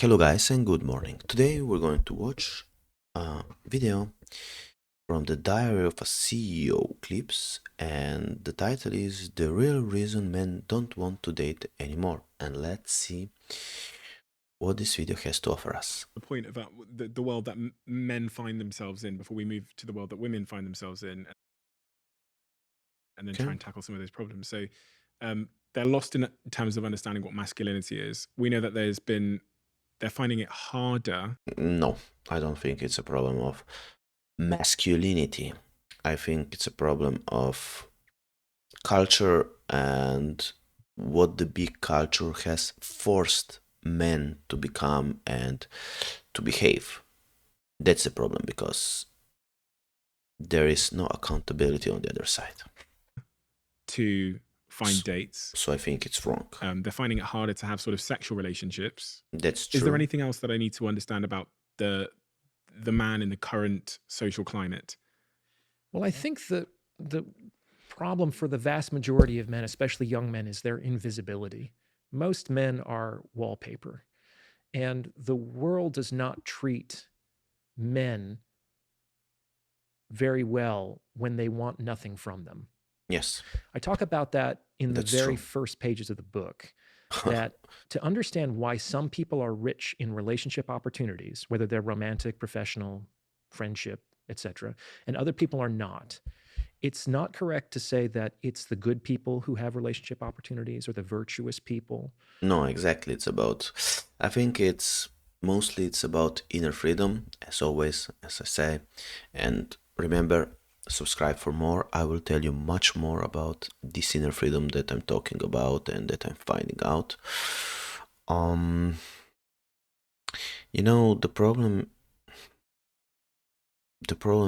Hello guys and good morning. Today we're going to watch a video from the Diary of a CEO clips, and the title is The Real Reason Men Don't Want to Date Anymore. And let's see what this video has to offer us. The point about the world that men find themselves in before we move to the world that women find themselves in, and then try and tackle some of those problems. So they're lost in terms of understanding what masculinity is. We know that they're finding it harder. No, I don't think it's a problem of masculinity. I think it's a problem of culture and what the big culture has forced men to become and to behave. That's the problem, because there is no accountability on the other side To find dates. So I think it's wrong. They're finding it harder to have sort of sexual relationships. That's true. Is there anything else that I need to understand about the man in the current social climate? Well, I think the problem for the vast majority of men, especially young men, is their invisibility. Most men are wallpaper, and the world does not treat men very well when they want nothing from them. Yes. I talk about that in the very true. first pages of the book, that to understand why some people are rich in relationship opportunities, whether they're romantic, professional, friendship, etc., and other people are not, it's not correct to say that it's the good people who have relationship opportunities or the virtuous people. No, exactly. I think mostly it's about inner freedom, as always, as I say. And remember, subscribe for more. I will tell you much more about this inner freedom that I'm talking about and that I'm finding out. The problem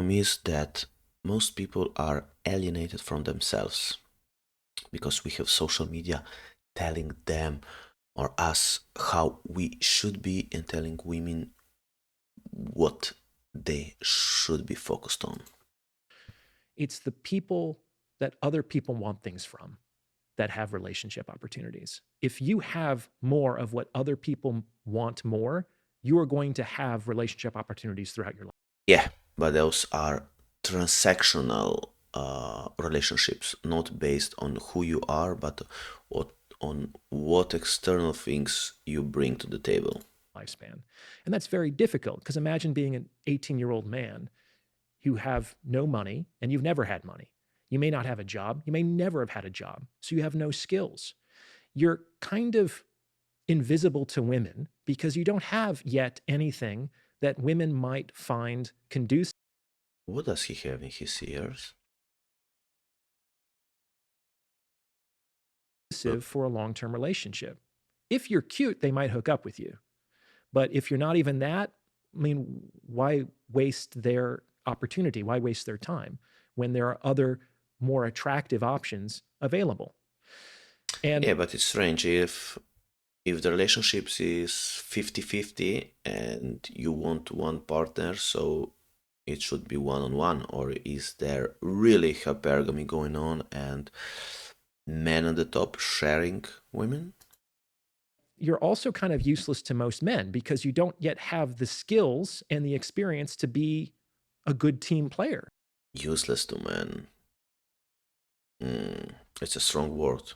is that most people are alienated from themselves, because we have social media telling them or us how we should be and telling women what they should be focused on. It's the people that other people want things from that have relationship opportunities. If you have more of what other people want more, you are going to have relationship opportunities throughout your life. Yeah, but those are transactional relationships, not based on who you are, but on what external things you bring to the table. Lifespan. And that's very difficult, because imagine being an 18-year-old man. You have no money and you've never had money. You may not have a job. You may never have had a job. So you have no skills. You're kind of invisible to women because you don't have yet anything that women might find conducive. What does he have in his ears? For a long-term relationship. If you're cute, they might hook up with you. But if you're not even that, I mean, why waste their opportunity? Why waste their time when there are other more attractive options available? And yeah, but it's strange if the relationships is 50-50 and you want one partner, so it should be one-on-one, or is there really hypergamy going on and men at the top sharing women? You're also kind of useless to most men because you don't yet have the skills and the experience to be a good team player. Useless to men. It's a strong word,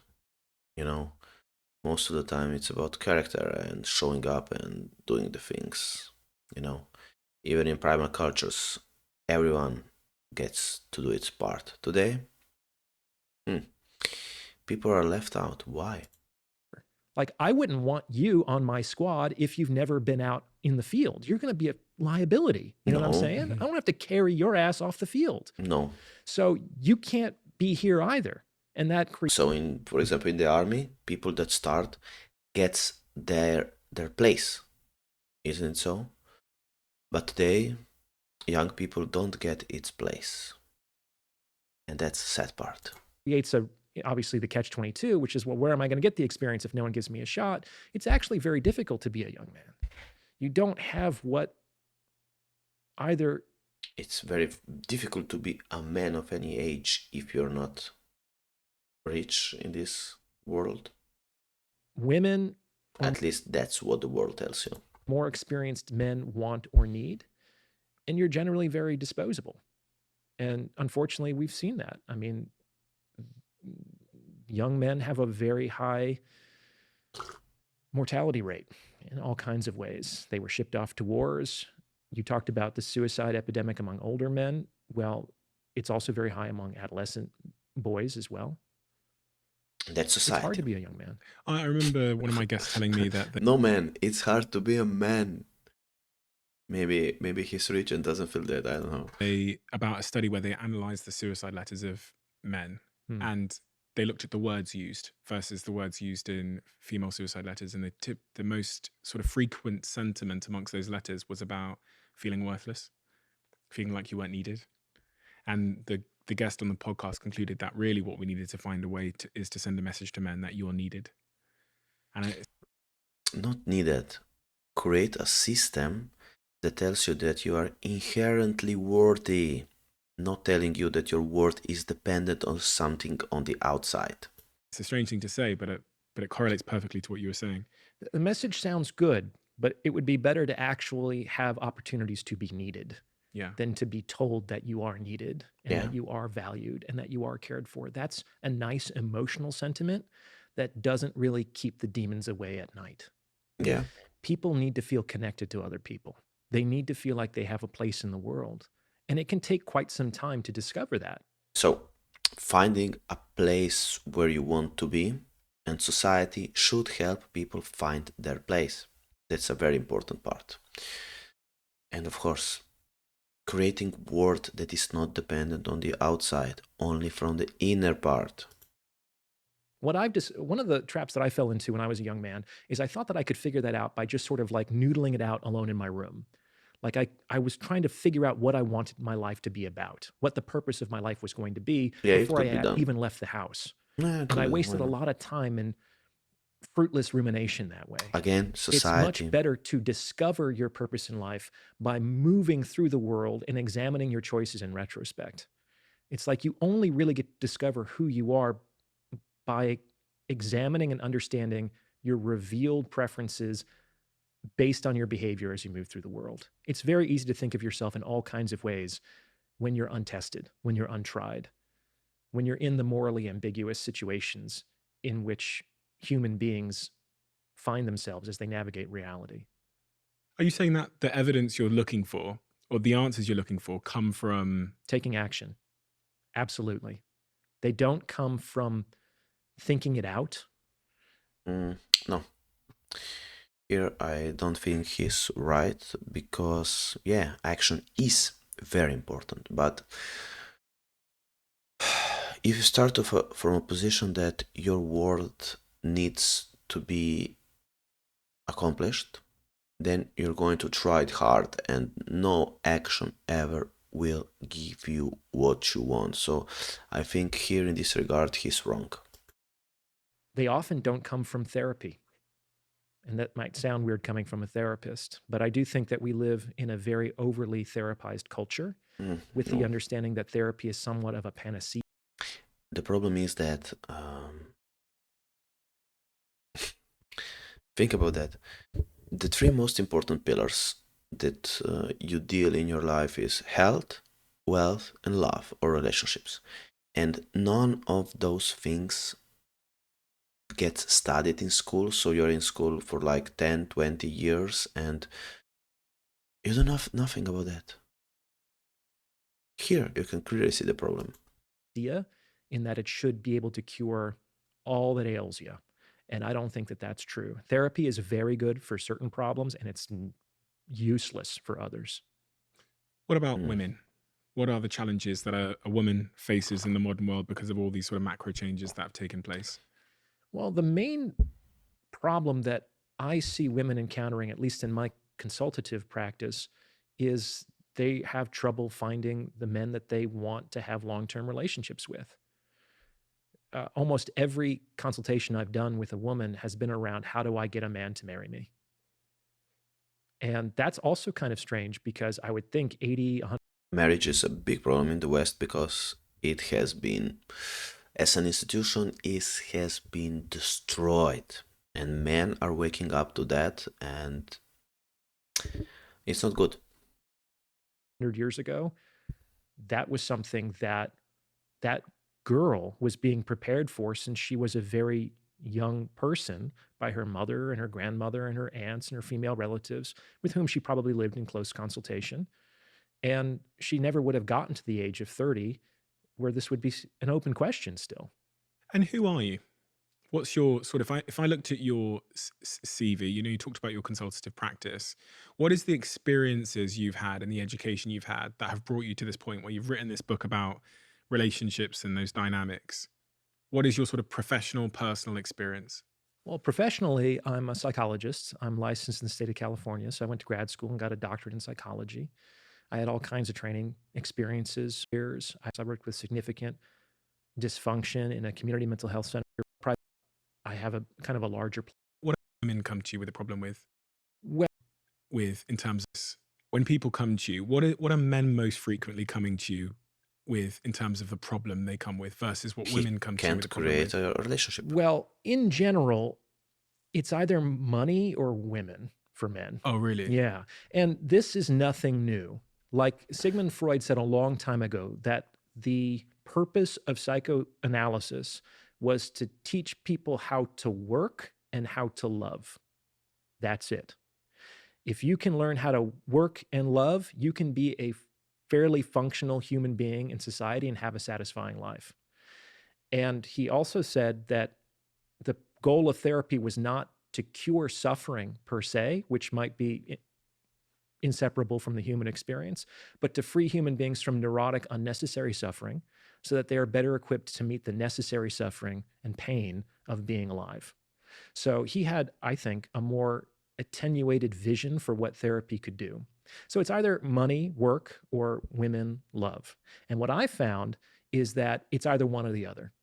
Most of the time it's about character and showing up and doing the things, Even in primal cultures, everyone gets to do its part. Today, people are left out. Why? Like, I wouldn't want you on my squad if you've never been out in the field. You're going to be a liability. You know what I'm saying? I don't have to carry your ass off the field. No. So you can't be here either. And that creates... So for example, in the army, people that start gets their place. Isn't it so? But today, young people don't get its place. And that's the sad part. Creates obviously the catch-22, which is, well, where am I going to get the experience if no one gives me a shot? It's actually very difficult to be a young man. You don't have what either... It's very difficult to be a man of any age if you're not rich in this world. Women... At least that's what the world tells you. more experienced men want or need, and you're generally very disposable. And unfortunately, we've seen that. I mean, young men have a very high mortality rate in all kinds of ways. They were shipped off to wars. You talked about the suicide epidemic among older men. Well, it's also very high among adolescent boys as well. That's It's hard society. to be a young man. I remember one of my guests telling me that No, man, it's hard to be a man. Maybe he's rich and doesn't feel that. I don't know. about a study where they analyzed the suicide letters of men, and they looked at the words used versus the words used in female suicide letters, and the most sort of frequent sentiment amongst those letters was about feeling worthless, feeling like you weren't needed. And the guest on the podcast concluded that really what we needed to find a way is to send a message to men that you are needed. And not needed. Create a system that tells you that you are inherently worthy, not telling you that your worth is dependent on something on the outside. It's a strange thing to say, but it correlates perfectly to what you were saying. The message sounds good, but it would be better to actually have opportunities to be needed than to be told that you are needed and that you are valued and that you are cared for. That's a nice emotional sentiment that doesn't really keep the demons away at night. Yeah. People need to feel connected to other people. They need to feel like they have a place in the world. And it can take quite some time to discover that. So, finding a place where you want to be, and society should help people find their place. That's a very important part. And of course, creating worth that is not dependent on the outside, only from the inner part. One of the traps that I fell into when I was a young man is I thought that I could figure that out by just sort of like noodling it out alone in my room. Like I was trying to figure out what I wanted my life to be about, what the purpose of my life was going to be before I had even left the house. And I wasted a lot of time in fruitless rumination that way. Again, society. It's much better to discover your purpose in life by moving through the world and examining your choices in retrospect. It's like you only really get to discover who you are by examining and understanding your revealed preferences based on your behavior as you move through the world. It's very easy to think of yourself in all kinds of ways when you're untested, when you're untried, when you're in the morally ambiguous situations in which human beings find themselves as they navigate reality. Are you saying that the evidence you're looking for or the answers you're looking for come from taking action? Absolutely. They don't come from thinking it out. No. Here I don't think he's right because, action is very important. But if you start from a position that your worth needs to be accomplished, then you're going to try it hard and no action ever will give you what you want. So I think here in this regard, he's wrong. They often don't come from therapy. And that might sound weird coming from a therapist, but I do think that we live in a very overly therapized culture with the understanding that therapy is somewhat of a panacea. The problem is that, think about that. The three most important pillars that you deal in your life is health, wealth, and love or relationships. And none of those things gets studied in school. So you're in school for like 10, 20 years and you don't know nothing about that. Here, you can clearly see the problem. In that it should be able to cure all that ails you. And I don't think that that's true. Therapy is very good for certain problems and it's useless for others. What about women? What are the challenges that a woman faces in the modern world because of all these sort of macro changes that have taken place? Well, the main problem that I see women encountering, at least in my consultative practice, is they have trouble finding the men that they want to have long-term relationships with. Almost every consultation I've done with a woman has been around, how do I get a man to marry me? And that's also kind of strange because I would think 80, 100... Marriage is a big problem in the West because it has been, as an institution, it has been destroyed. And men are waking up to that and It's not good. 100 years ago, that was something that that girl was being prepared for since she was a very young person by her mother and her grandmother and her aunts and her female relatives with whom she probably lived in close consultation. And she never would have gotten to the age of 30 where this would be an open question still. And who are you? What's your sort of, if I looked at your CV, you talked about your consultative practice. What is the experiences you've had and the education you've had that have brought you to this point where you've written this book about relationships and those dynamics? What is your sort of professional, personal experience? Well, professionally, I'm a psychologist. I'm licensed in the state of California. So I went to grad school and got a doctorate in psychology. I had all kinds of training experiences. I worked with significant dysfunction in a community mental health center. I have a kind of a larger. What do women come to you with a problem with? Well, in terms of when people come to you, what are men most frequently coming to you with in terms of the problem they come with versus what women come to you with a problem with? Can't create a relationship. Well, in general, it's either money or women for men. Oh, really? Yeah. And this is nothing new. Like Sigmund Freud said a long time ago, that the purpose of psychoanalysis was to teach people how to work and how to love. That's it. If you can learn how to work and love, you can be a fairly functional human being in society and have a satisfying life. And he also said that the goal of therapy was not to cure suffering per se, which might be inseparable from the human experience, but to free human beings from neurotic, unnecessary suffering so that they are better equipped to meet the necessary suffering and pain of being alive. So he had, I think, a more attenuated vision for what therapy could do. So it's either money, work, or women, love. And what I found is that it's either one or the other.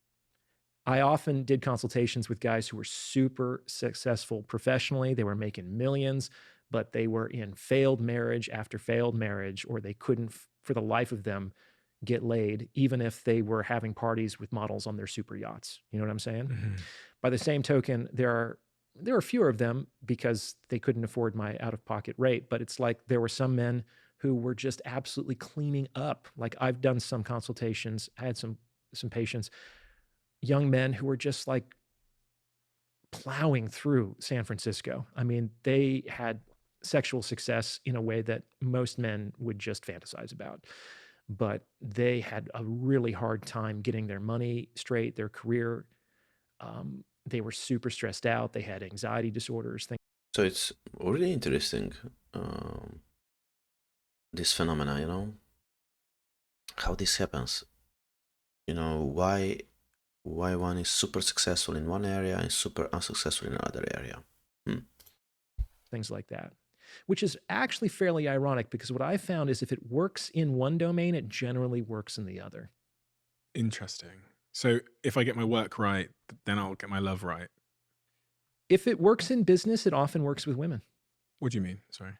I often did consultations with guys who were super successful professionally. They were making millions, but they were in failed marriage after failed marriage, or they couldn't, for the life of them, get laid, even if they were having parties with models on their super yachts. You know what I'm saying? Mm-hmm. By the same token, there are fewer of them because they couldn't afford my out-of-pocket rate, but it's like there were some men who were just absolutely cleaning up. Like I've done some consultations, I had some patients, young men who were just like plowing through San Francisco. I mean, they had sexual success in a way that most men would just fantasize about. But they had a really hard time getting their money straight, their career. They were super stressed out. They had anxiety disorders. So it's really interesting, this phenomena, how this happens. Why one is super successful in one area and super unsuccessful in another area. Things like that. Which is actually fairly ironic because what I found is if it works in one domain, it generally works in the other. Interesting. So if I get my work right, then I'll get my love right. If it works in business, it often works with women. What do you mean? Sorry.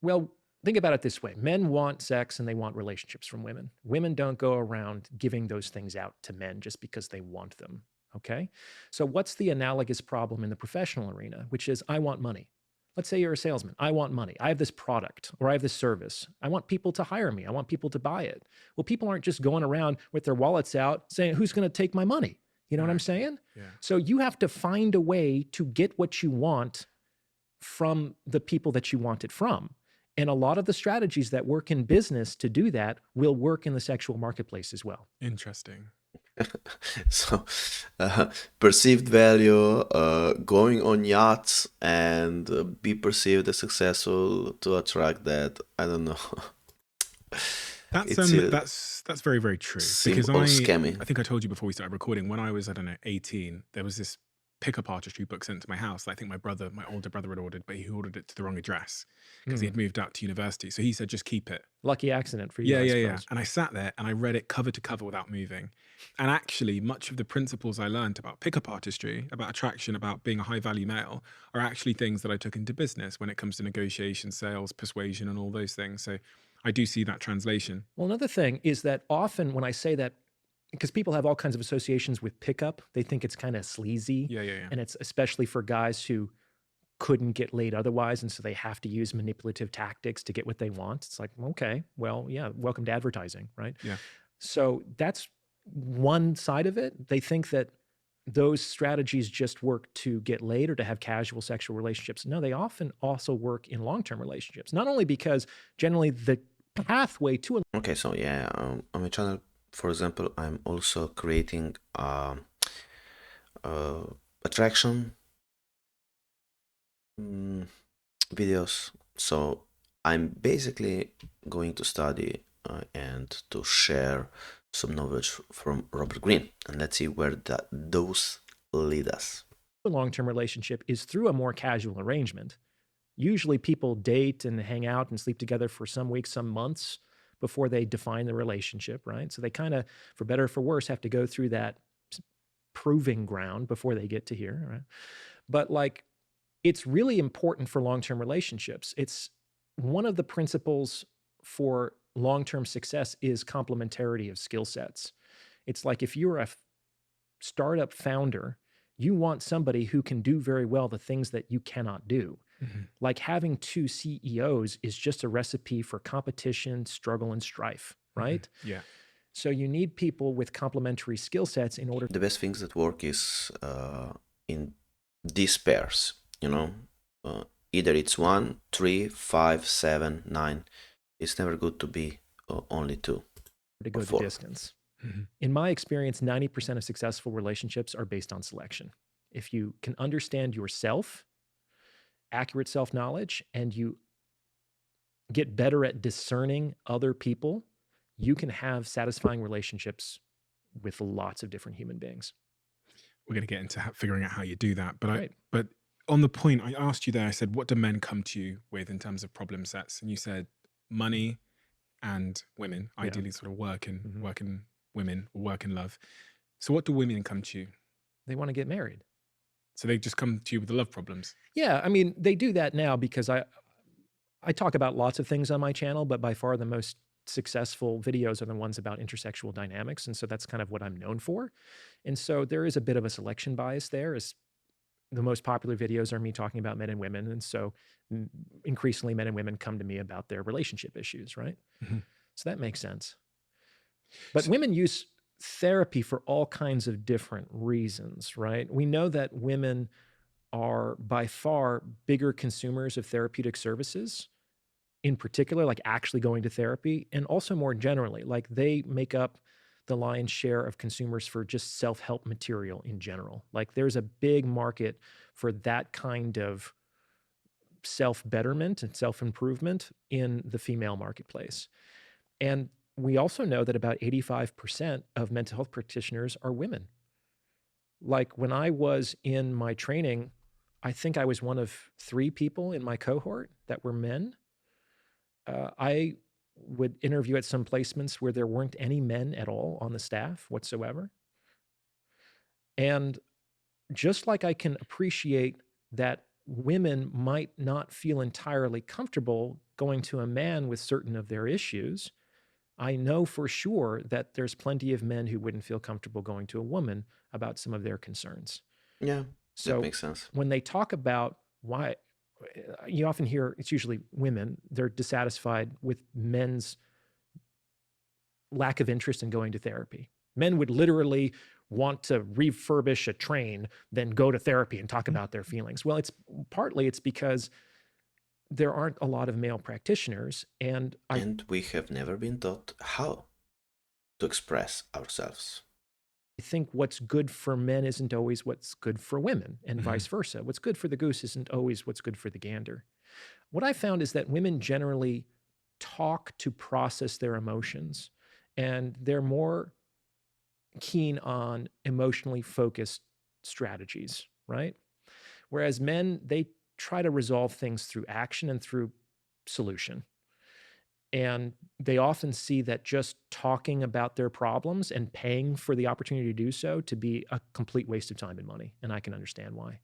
Well, think about it this way. Men want sex and they want relationships from women. Women don't go around giving those things out to men just because they want them. Okay? So what's the analogous problem in the professional arena, which is I want money. Let's say you're a salesman. I want money. I have this product or I have this service. I want people to hire me. I want people to buy it. Well, people aren't just going around with their wallets out saying, who's going to take my money? You know what I'm saying? Yeah. So you have to find a way to get what you want from the people that you want it from. And a lot of the strategies that work in business to do that will work in the sexual marketplace as well. Interesting. So perceived value, going on yachts and be perceived as successful to attract that. I don't know. That's very, very true. Because scammy. I think I told you before we started recording, when I was, 18, there was this pickup artistry book sent to my house that I think my older brother had ordered, but he ordered it to the wrong address because he had moved out to university. So he said, just keep it. Lucky accident for you. Yeah. And I sat there and I read it cover to cover without moving. And actually, much of the principles I learned about pickup artistry, about attraction, about being a high value male are actually things that I took into business when it comes to negotiation, sales, persuasion, and all those things. So I do see that translation. Well, another thing is that often when I say that, because people have all kinds of associations with pickup, they think it's kind of sleazy. Yeah. And it's especially for guys who couldn't get laid otherwise, and so they have to use manipulative tactics to get what they want. It's like, okay, well, yeah, welcome to advertising, right? Yeah. So that's one side of it. They think that those strategies just work to get laid or to have casual sexual relationships. No, they often also work in long-term relationships, not only because generally the pathway to a Okay, so yeah, on my channel, for example, I'm also creating attraction videos. So I'm basically going to study and to share some knowledge from Robert Greene, and let's see where those lead us. long-term relationship is through a more casual arrangement. Usually people date and hang out and sleep together for some weeks, some months before they define the relationship, right? So they kind of, for better or for worse, have to go through that proving ground before they get to here, right? But like, it's really important for long-term relationships. It's one of the principles for long-term success is complementarity of skill sets. It's like if you're a startup founder, you want somebody who can do very well the things that you cannot do. Like having two CEOs is just a recipe for competition, struggle, and strife, right? Yeah. So you need people with complementary skill sets in order. The best things that work is in these pairs, you know, either it's 1, 3, 5, 7, 9. It's never good to be only 2 to go or the 4. distance. In my experience, 90% of successful relationships are based on selection. If you can understand yourself, accurate self-knowledge, and you get better at discerning other people, you can have satisfying relationships with lots of different human beings. We're going to get into figuring out how you do that. But Right. but on the point, I asked you there, I said, what do men come to you with in terms of problem sets? And you said money and women, Yeah. ideally sort of working women or work in love. So what do women come to you? They want to get married. So they just come to you with the love problems? Yeah, I mean, they do that now because I talk about lots of things on my channel, but by far the most successful videos are the ones about intersexual dynamics. And so that's kind of what I'm known for. And so there is a bit of a selection bias there, as the most popular videos are me talking about men and women. And so increasingly men and women come to me about their relationship issues, right? So that makes sense. But women use therapy for all kinds of different reasons, right? We know that women are by far bigger consumers of therapeutic services, in particular, like actually going to therapy, and also more generally, like they make up the lion's share of consumers for just self-help material in general. Like there's a big market for that kind of self-betterment and self-improvement in the female marketplace. And we also know that about 85% of mental health practitioners are women. Like when I was in my training, I think I was one of 3 people in my cohort that were men. I would interview at some placements where there weren't any men at all on the staff whatsoever. And just like I can appreciate that women might not feel entirely comfortable going to a man with certain of their issues, I know for sure that there's plenty of men who wouldn't feel comfortable going to a woman about some of their concerns. Yeah, So that makes sense. when they talk about why, you often hear it's usually women, they're dissatisfied with men's lack of interest in going to therapy. Men would literally want to refurbish a train, then go to therapy and talk about their feelings. Well, it's because there aren't a lot of male practitioners, and we have never been taught how to express ourselves. I think what's good for men isn't always what's good for women, and vice versa. What's good for the goose isn't always what's good for the gander. What I found is that women generally talk to process their emotions, and they're more keen on emotionally focused strategies, right? Whereas men, they try to resolve things through action and through solution. And they often see that just talking about their problems and paying for the opportunity to do so to be a complete waste of time and money. And I can understand why.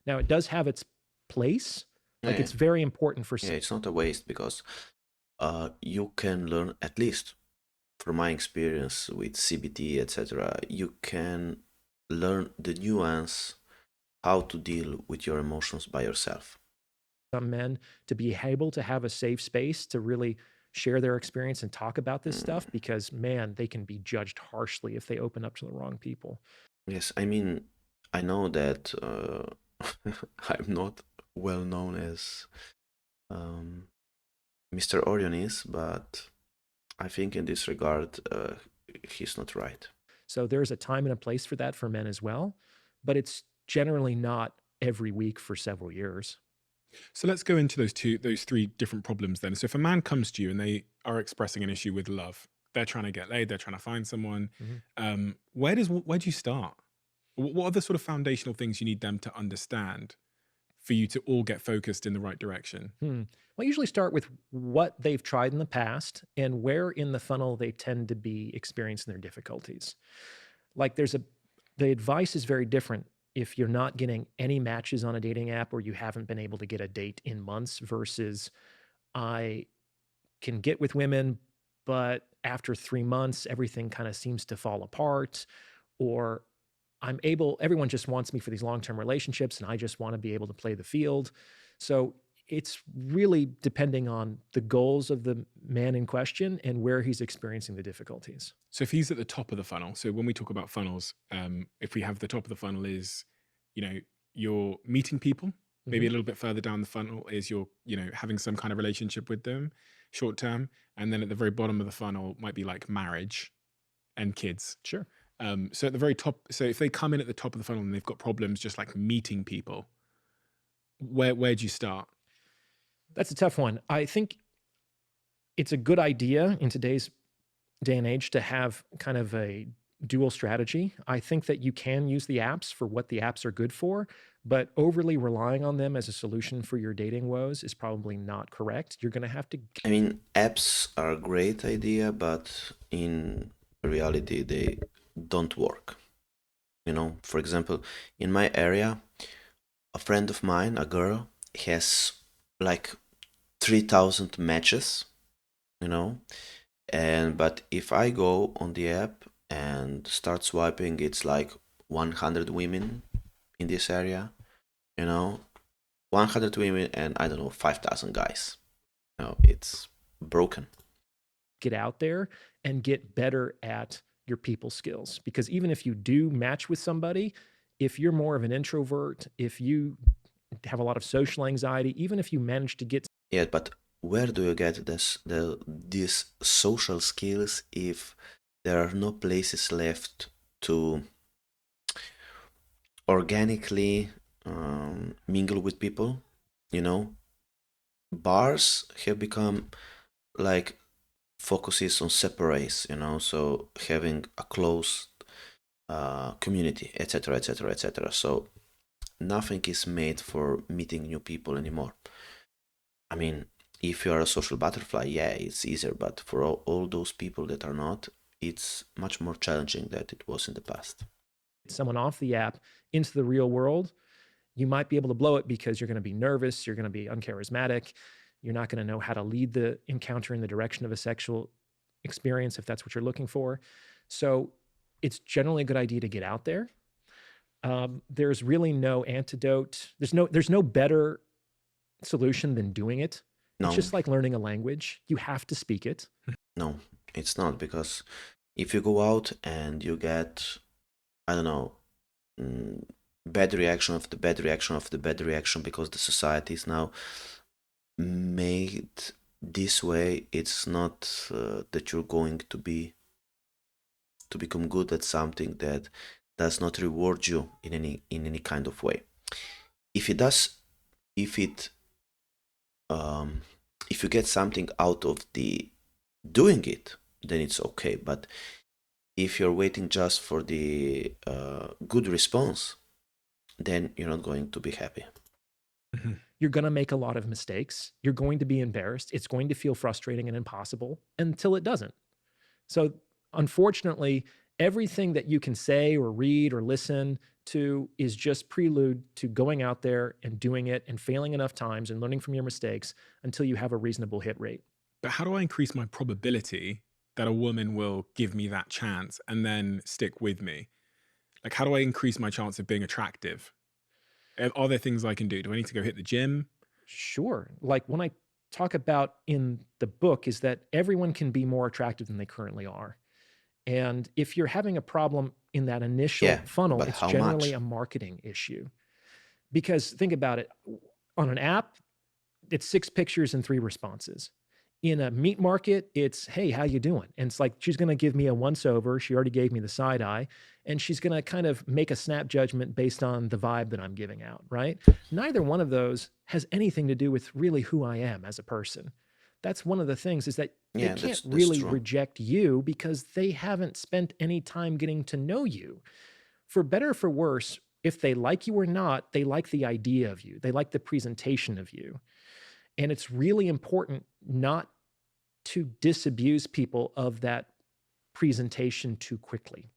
Now, it does have its place. Like it's very important for. Yeah, it's not a waste because you can learn, at least from my experience with CBT, etc., you can learn the nuance how to deal with your emotions by yourself. Some men to be able to have a safe space to really share their experience and talk about this stuff Mm, because, man, they can be judged harshly if they open up to the wrong people. yes, I mean, I know that I'm not well known as um, Mr. Orion is, but I think in this regard, he's not right. So there's a time and a place for that for men as well, but it's generally not every week for several years. So let's go into those three different problems then. So if a man comes to you and they are expressing an issue with love, they're trying to get laid, they're trying to find someone. Where do you start? What are the sort of foundational things you need them to understand for you to all get focused in the right direction? Well, I usually start with what they've tried in the past and where in the funnel they tend to be experiencing their difficulties. Like the advice is very different if you're not getting any matches on a dating app or you haven't been able to get a date in months versus I can get with women, but after 3 months, everything kind of seems to fall apart, or everyone just wants me for these long term relationships, and I just want to be able to play the field. So it's really depending on the goals of the man in question and where he's experiencing the difficulties. So if he's at the top of the funnel, so when we talk about funnels, if we have the top of the funnel is, you're meeting people, maybe a little bit further down the funnel is you're, having some kind of relationship with them short term. And then at the very bottom of the funnel might be like marriage and kids. Sure. So at the very top, so if they come in at the top of the funnel and they've got problems just like meeting people, where do you start? That's a tough one. I think it's a good idea in today's day and age to have kind of a dual strategy. I think that you can use the apps for what the apps are good for, but overly relying on them as a solution for your dating woes is probably not correct. You're going to have to. I mean, apps are a great idea, but in reality, they don't work. For example, in my area, a friend of mine, a girl, has like 3,000 matches, but if I go on the app and start swiping, it's like 100 women in this area, 100 women and I don't know, 5,000 guys. It's broken. Get out there and get better at your people skills, because even if you do match with somebody, if you're more of an introvert, if you have a lot of social anxiety, even if you manage to get. Yeah, but where do you get these social skills if there are no places left to organically mingle with people? Bars have become like focuses on separates, so having a close community, etc., etc., etc. So nothing is made for meeting new people anymore. I mean, if you are a social butterfly, yeah, it's easier, but for all those people that are not, it's much more challenging than it was in the past. Someone off the app into the real world, you might be able to blow it because you're going to be nervous, you're going to be uncharismatic, you're not going to know how to lead the encounter in the direction of a sexual experience if that's what you're looking for. So it's generally a good idea to get out there. There's really no antidote. There's no better solution than doing it. No, It's just like learning a language. You have to speak it. no, it's not, because if you go out and you get, I don't know, bad reaction of the bad reaction of the bad reaction because the society is now made this way, it's not that you're going to become good at something that does not reward you in any kind of way. If it does, if you get something out of the doing it, then it's okay. But if you're waiting just for the good response, then you're not going to be happy. You're going to make a lot of mistakes. You're going to be embarrassed. It's going to feel frustrating and impossible until it doesn't. So, unfortunately, everything that you can say or read or listen to is just prelude to going out there and doing it and failing enough times and learning from your mistakes until you have a reasonable hit rate. But how do I increase my probability that a woman will give me that chance and then stick with me? Like, how do I increase my chance of being attractive? Are there things I can do? Do I need to go hit the gym? Sure. Like when I talk about in the book is that everyone can be more attractive than they currently are. And if you're having a problem in that initial Yeah, funnel, but it's how generally much? a marketing issue. Because think about it, on an app, it's 6 pictures and 3 responses. In a meat market, it's, hey, how you doing? And it's like, she's going to give me a once over. She already gave me the side eye, and she's going to kind of make a snap judgment based on the vibe that I'm giving out, right? Neither one of those has anything to do with really who I am as a person. That's one of the things, is that they Yeah, can't that's really true. reject you because they haven't spent any time getting to know you. For better or for worse, if they like you or not, they like the idea of you. They like the presentation of you. And it's really important not to disabuse people of that presentation too quickly.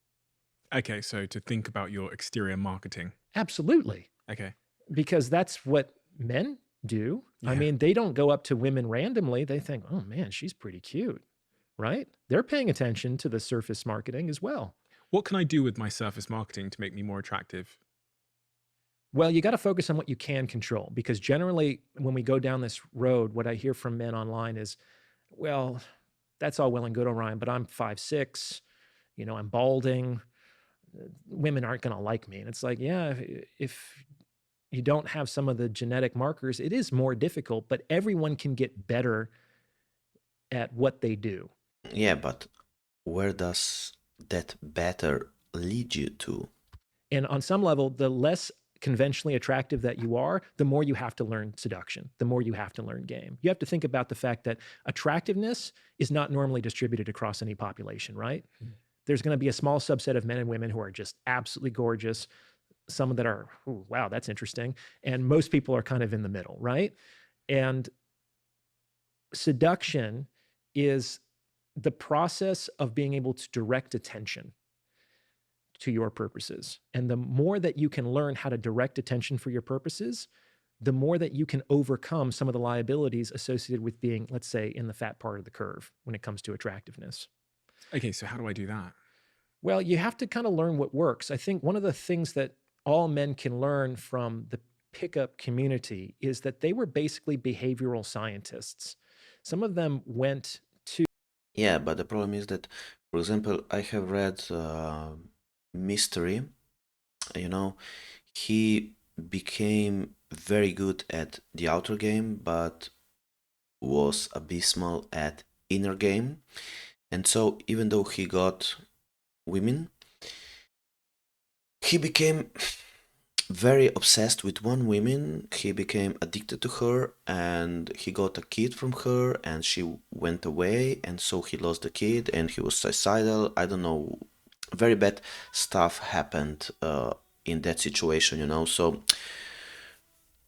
Okay, so to think about your exterior marketing. Absolutely. Okay. Because that's what men do. I Yeah. mean, they don't go up to women randomly. They think, oh man, she's pretty cute, right? They're paying attention to the surface marketing as well. What can I do with my surface marketing to make me more attractive? Well, you got to focus on what you can control, because generally, when we go down this road, what I hear from men online is, well, that's all well and good, Orion, but I'm 5'6", I'm balding. Women aren't going to like me. And it's like, yeah, if you don't have some of the genetic markers, it is more difficult, but everyone can get better at what they do. Yeah, but where does that better lead you to? And on some level, the less conventionally attractive that you are, the more you have to learn seduction, the more you have to learn game. You have to think about the fact that attractiveness is not normally distributed across any population, right? There's going to be a small subset of men and women who are just absolutely gorgeous, some that are, ooh, wow, that's interesting. And most people are kind of in the middle, right? And seduction is the process of being able to direct attention to your purposes. And the more that you can learn how to direct attention for your purposes, the more that you can overcome some of the liabilities associated with being, let's say, in the fat part of the curve when it comes to attractiveness. Okay, so how do I do that? Well, you have to kind of learn what works. I think one of the things that all men can learn from the pickup community is that they were basically behavioral scientists. Some of them went to... Yeah, but the problem is that, for example, I have read Mystery. He became very good at the outer game, but was abysmal at inner game. And so even though he got women, he became very obsessed with one woman. He became addicted to her, and he got a kid from her, and she went away, and so he lost the kid, and he was suicidal. I don't know, very bad stuff happened in that situation. So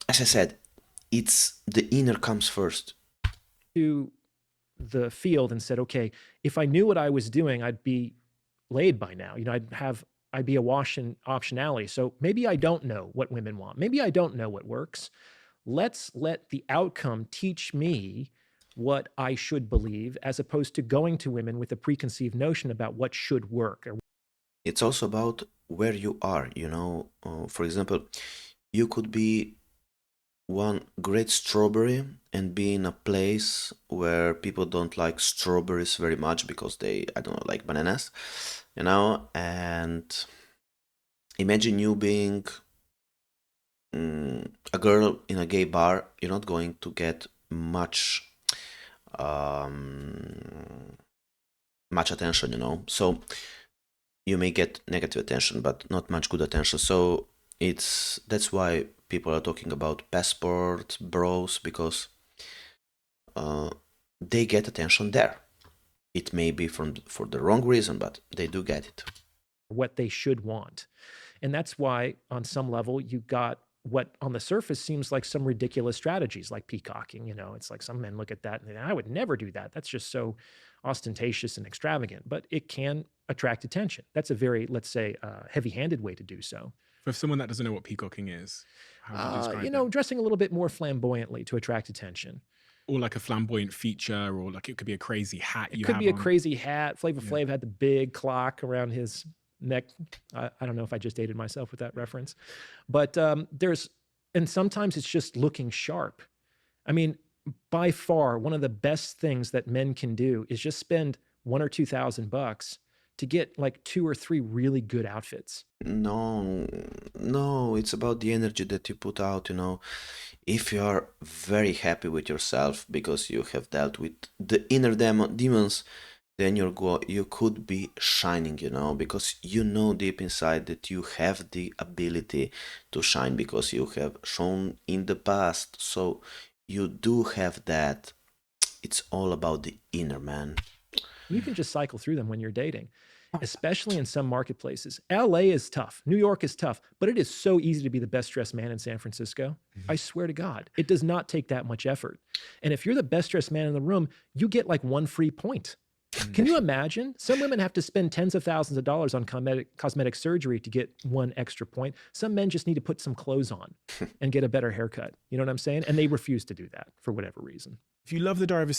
as I said, it's the inner comes first. To the field and said, okay, if I knew what I was doing, I'd be laid by now. I'd be awash in optionality. So maybe I don't know what women want. Maybe I don't know what works. Let's let the outcome teach me what I should believe, as opposed to going to women with a preconceived notion about what should work. It's also about where you are. For example, you could be one great strawberry and be in a place where people don't like strawberries very much because they, I don't know, like bananas, and imagine you being a girl in a gay bar. You're not going to get much much attention, so you may get negative attention but not much good attention. So that's why people are talking about passport bros, because they get attention there. It may be for the wrong reason, but they do get it. What they should want. And that's why, on some level, you got what on the surface seems like some ridiculous strategies like peacocking. It's like some men look at that and think, I would never do that. That's just so ostentatious and extravagant, but it can attract attention. That's a very, let's say, heavy-handed way to do so. For someone that doesn't know what peacocking is, how would you describe it? Dressing a little bit more flamboyantly to attract attention. Or like a flamboyant feature, or like it could be a crazy hat you have. It could be a on. crazy hat. Flavor Flav had the big clock around his neck. I don't know if I just dated myself with that reference, but there's And sometimes it's just looking sharp. I mean, by far, one of the best things that men can do is just spend $1,000 or $2,000 to get like 2 or 3 really good outfits. No, no, it's about the energy that you put out, If you are very happy with yourself because you have dealt with the inner demons, then you could be shining, because you know deep inside that you have the ability to shine because you have shown in the past. So you do have that. It's all about the inner man. You can just cycle through them when you're dating, especially in some marketplaces. LA is tough. New York is tough, but it is so easy to be the best dressed man in San Francisco. I swear to God, it does not take that much effort. And if you're the best dressed man in the room, you get like 1 free point. Can you imagine? Some women have to spend tens of thousands of dollars on cosmetic surgery to get 1 extra point. Some men just need to put some clothes on and get a better haircut. You know what I'm saying? And they refuse to do that for whatever reason. If you love the Diary of a